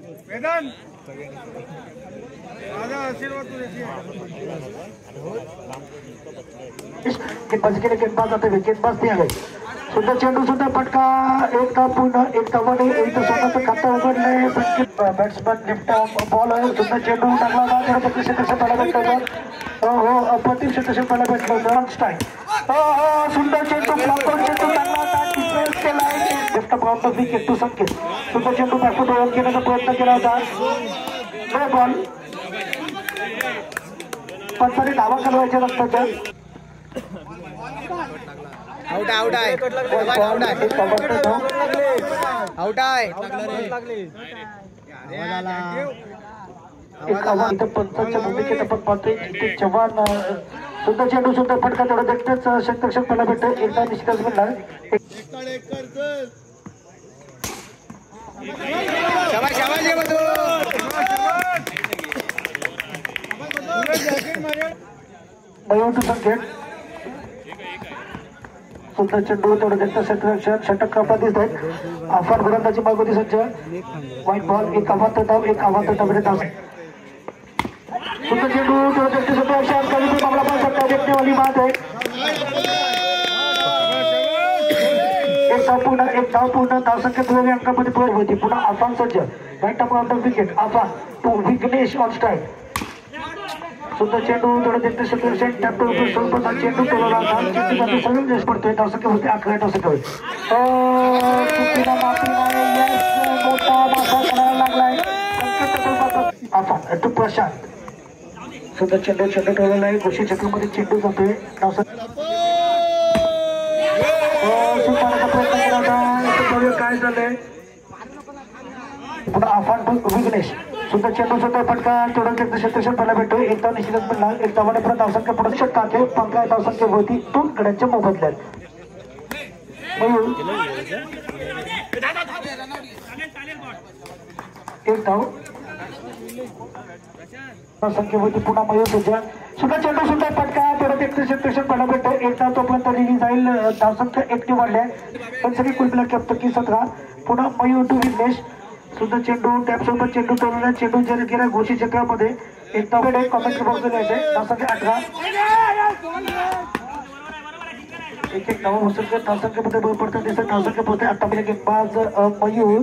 वेदांत माझा आशीर्वाद तुझ्याशी गेंदबाजी केली, गेंदबाज आता गेंदबाज आहे. सुंदर चेंडू, सुंदर फटका, एक धाव पूर्ण, एक धावाने एक स्वतःचं खातं उघडलंय. बॅट्समन लिफ्ट बॉल आहे, सुंदर चेंडू टाकला होता, त्याला 25 क्षेत्रक्षण भेटलं होतं. हो अप्रतिम क्षेत्रक्षण भेटलं होतं. स्ट्राईक. सुंदर चेंडू, ब्लॉकआउट चेंडू टाकला होता, डिफेन्स केलाय. लेफ्ट बाउंड विकेट टू संकेत. सुंदर चेंडू बॅटमन ओव्हर घेण्याचा प्रयत्न केला होता. No ball. पंचाने धावा करवायच्या नंतरच्या आउट आउट आहे आउट आहे. इथं पंचांच्या भूमिकेत आपण पाहतोय की जवान सुंदर चेंडू, सुंदर फटका, तेवढं देखतेच क्षेत्रक्षण पहिला भेटतं. एकदा निश्चितच मिळणार. संकेत सुंदर चेंडू, तेवढं देखतं क्षेत्रक्षण. षटक कापा दिसत आहेत. आफान गोलंदाजी मागवती सज्ज. व्हाईट बॉल, एक आव्हान धाव, एक आव्हान धाव. सुंदर चेंडू, तेवढं देखतं क्षेत्रक्षण. कधी तो मामला पण सकता देखने वाली बात है. एक धाव पूर्ण, धावसंख्या 2 अंकामध्ये पोहोच होती. पुन्हा आफान सज्ज. Right of wicket. Afan to Vighnesh on strike. सुंदर चेंडू, थोडं देखते क्षेत्रक्षण. टॅप स्वरूपाचा चेंडू टोलवला होता. चेंडू सगळं देश पडतोय. धावसंख्या होती 11 धावसंख्या होईल. चुकीला माफी नाही. मोठा माफा करायला लागलाय आफान टू प्रशांत. सुंदर चेंडू, चेंडू टोलवला आहे. घोषी चक्रामध्ये चेंडू जातोय. सुधारण्याचा प्रयत्न केला होता. काय झालंय पुन्हा आफान टू विघ्नेश. सुंदर चेंडू, सुंदर फटका, तेवढं देखतं क्षेत्रक्षण पहिला भेटतो. एकदा निश्चितच मिळणार. एक धावाने परत धावसंख्या पडू शकतात. 15 धावसंख्या होती 2 गड्यांच्या मोबदल्यात. एक धाव संख्या होती. पुन्हा मयूर सज्जा. सुंदर चेंडू, सुंदर फटका, तेवढं देखतं क्षेत्रक्षण पहिला भेटतो. एक धाव तोपर्यंत लिहिली जाईल. धावसंख्या 1 वाढल्या. पण सगळी कुलबिला कॅप्टन 17. पुन्हा मयूर टू विघ्नेश. सुंदर चेंडू, टॅप सोबत चेंडू टोलवला. चेंडू जर गेला घोषी चक्रामध्ये. एक धाव कॉमेंट्री बॉक्स लिहायचे. धावसंख्या 18. एक धाव धावसंख्या धावसंख्येमध्ये बळ पडतं दिसत. धावसंख्या पोहोचते. आतापर्यंत गेंदबाज मयूर.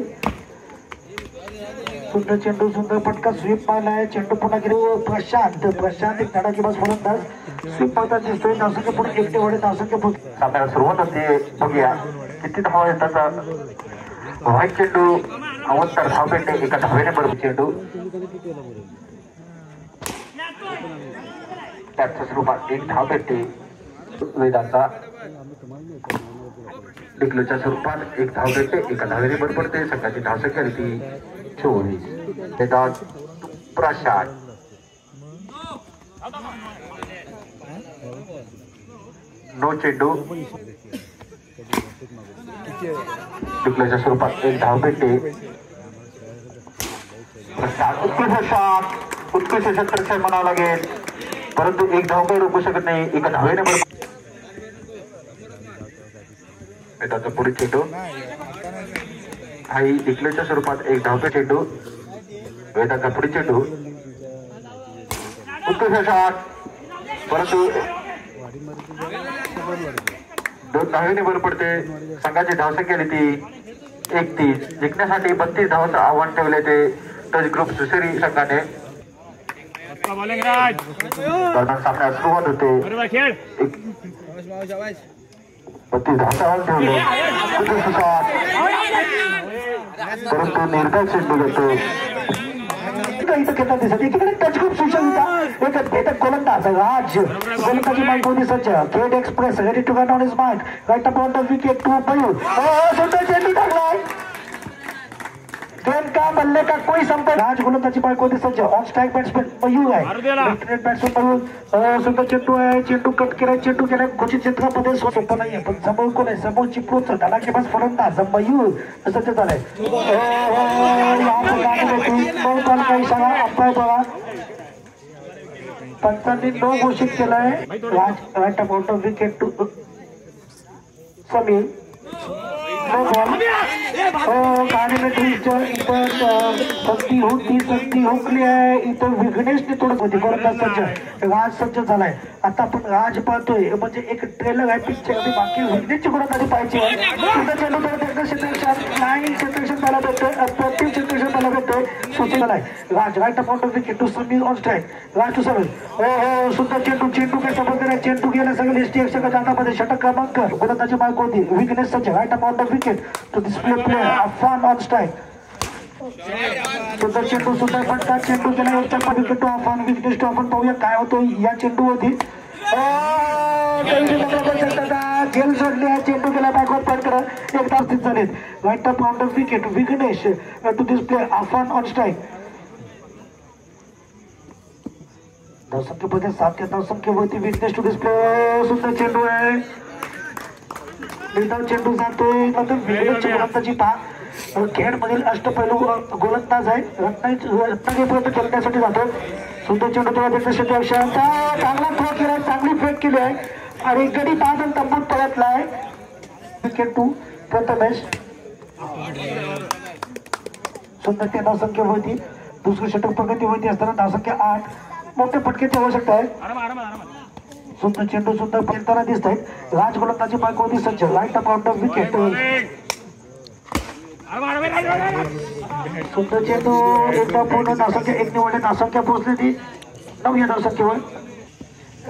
सुंदर चेंडू, सुंदर फटका, स्वीप मारलाय. चेंडू पुन्हा गेलो. प्रशांत एक धडाकेबाज फलंदाज स्वीप मारता दिसतोय. धावसंख्या पुन्हा 1 वाढे. धावसंख्या सामन्याला सुरुवात होते. बघूया किती धावा येतात. व्हाईट चेंडू, अवंतर धाव भेटते. एका धावेने बरोबर चेंडू. त्याच्या स्वरूपात 1 धाव भेटते. वेदांचा डिक्लोच्या स्वरूपात 1 धाव भेटते. एका धावेने बरोबर पडते. संघाची धावसंख्या होती 24. वेदांत प्रशांत. नो चेंडू, डिक्लोच्या स्वरूपात 1 धाव भेटते. उत्कृष्ट क्षेत्रक्षण म्हणावं लागेल. परंतु 1 धाव काही रोखू शकत नाही. एका धावेने बरोबर वेदांचा पुढे चेंडू. हाही डिक्लेच्या स्वरूपात 1 धावचा चेंडू. वेदांचा पुढे चेंडू. उत्कृष्ट शॉट, परंतु 2 धावेने वर पडते. संघाची धावसंख्या ती 31. जिंकण्यासाठी 32 धावांचं आव्हान ठेवले ते टच ग्रुप दुसरी संघाने. दरम्यान सामन्याला सुरुवात होते. 32 धावांचं आव्हान ठेवले. उत्कृष्ट शॉट, परंतु निर्धार चेंडू घेतो. इथं खेळतात दिसत. एकीकडे टच ग्रुप सुशोभिता, एक भेटक गोलंदाज राज. गोलंदाजी मार्क होती सज्ज. Khed express ready to run on his mark. Right upon the wicket to Mayur. सुंदर चेंडू टाकलाय. गेंद का बल्ले का कोई संपर्क. राज गोलंदाजी मार्क होती सज्ज. ऑन स्ट्राइक बॅट्समॅन मयूर आहे. Left batsman Mayur. सुंदर चेंडू आहे. चेंडू कट केलाय. चेंडू केलाय घोषित क्षेत्रामध्ये. सोपं नाहीये, पण समोर कोण आहे? समोर चिपळूणचा धडाकेबाज फलंदाज मयूर सज्ज झालाय. काही सांगा अंपायर बघा. पंचांनी 9 घोषित केलाय. Raj right about wicket to Sameer. गाडी में ट्विस्ट इथं संधी हुकली आहे. इथं विघ्नेशने थोडं होती गोलंदाज सज्ज, राज सज्ज झालाय. आता आपण राज पाहतोय म्हणजे एक ट्रेलर आहे पिक्चर, बाकी विघ्नेशची गोलंदाजी पाहिजे. चेंडू लाईन क्षेत्रक्षण त्याला भेटतोय, प्रत्येक क्षेत्रक्षण त्याला भेटतोय. सुचेल आहे Raj right account of wicket to Sameer on strike. Raj to Sameer. हो सुंदर चेंडू काय समजलं नाही. चेंडू गेला सगळं लिस्ट यक्षक हातामध्ये. षटक क्रमांक गोलंदाजी मार्क होती. विघ्नेश सज्ज right account of wicket to display player Afan on strike. सुंदर चेंडू सुंदर फटका. चेंडू गेला एक चप्पा wicket to Afan. Vighnesh to आपण पाहूया काय होतं या चेंडूवरती. गेल सोडली आहे. चेंडू गेला बॅकवर्ड पॉईंट करा. एक तास तीन झालेत. Right up on the wicket Vighnesh to display Afan on strike. धावसंख्येमध्ये 7 या धावसंख्येवरती विघ्नेश टू डिस्प्ले. सुंदर चेंडू आहे. निर्धाव चेंडू जातोय. विघ्नेशची गोलंदाजी पहा. खेळमधील अष्टपैलू गोलंदाज आहे. रत्नागिरीपर्यंत खेळण्यासाठी जातो. सुंदर चेंडू चांगला थ्रो केला. चांगली फेक केली आहे आणि गडी बाद तंबूत परतलाय. Wicket to Prathamesh. सुंदर त्या धावसंख्येवरती दुसरी षटक प्रगतीवरती असताना धावसंख्या 8. मोठे फटकेची आवश्यकता आहे. सुंदर चेंडू सुंदर खेळताना दिसत आहेत. राज गोलंदाजी मार्कवरती सज्ज राईट अकाउंट ऑफ विकेट. सुंदर चेंडू एकदा पूर्ण धावसंख्या 1 निवडले. धावसंख्या पोहोचली ती 9 या धावसंख्येवर.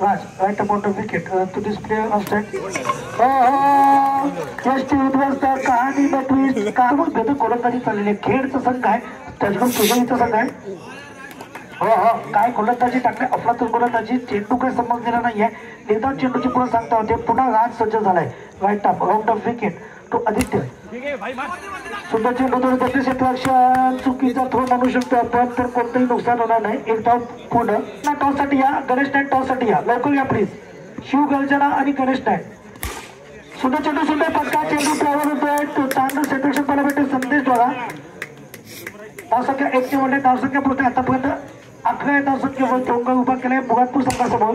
Raj right account of wicket to display on strike. उद्ध्वस्त कहाणी ट्विस्ट काढून गोलंदाजी चाललेली. खेळचा संघ आहे. त्याच्याकडून सुजनीचा संघ आहे. काय गोलंदाजी टाकले. अफलातून गोलंदाजी. चेंडू काही समजलेला नाहीये. निर्धाव चेंडूची पुन्हा सांगता होते. पुन्हा राज सज्ज झालाय. Right up round of wicket to Aditya. सुंदर चेंडू क्षेत्ररक्षण चुकीचा थ्रो म्हणू शकतो आपण, तर कोणतंही नुकसान होणार नाही. एक धाव पूर्ण. टॉससाठी या. गणेश नाईक टॉससाठी या. लवकर या प्लीज. शिव गर्जना आणि गणेश नाईक. सुंदर चेंडू सुंदर फटका. चेंडू ट्रॅव्हल होतोय. चांगलं क्षेत्ररक्षण मला भेटेल. संदेश द्वारा धावसंख्या 1 निवडले. धावसंख्या पोहोचते आतापर्यंत 11 धावसंख्येवर चौका उभा केलाय मुगातपूर संघासमोर.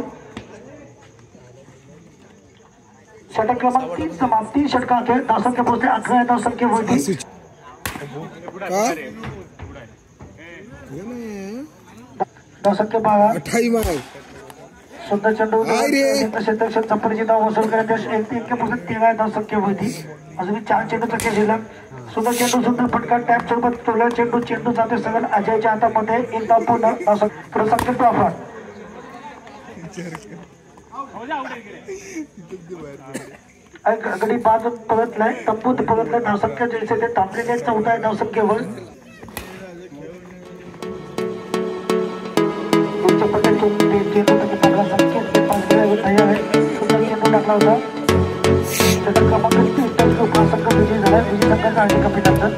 षटक क्रमांक 3 समाप्ती. षटकांक धावसंख्या पोहोचते 11 धावसंख्येवरती. धावसंख्या 12. सुंदर चेंडू क्षेत्ररक्षण चपडीची धाव वसूल करत 13 धावसंख्येवरती. अजून 4 चेंडूचा खेळ शिल्लक. सुंदर चेंडू सुंदर फटका. टॅप सोबत टोला चेंडू. चेंडू जाते सगळं अजयच्या हातामध्ये. एक धाव पूर्ण. संकेत ऑफर. गडी बाद परतलाय. तंबूत परतलाय. धावसंख्या जैसे ते थांबलेले 14 धावसंख्येवर. तयार आहे. सुंदर चेंडू टाकला होता. षटक क्रमांक 3 संघ विजयी झाला. विजय संघाचा हार्दिक अभिनंदन.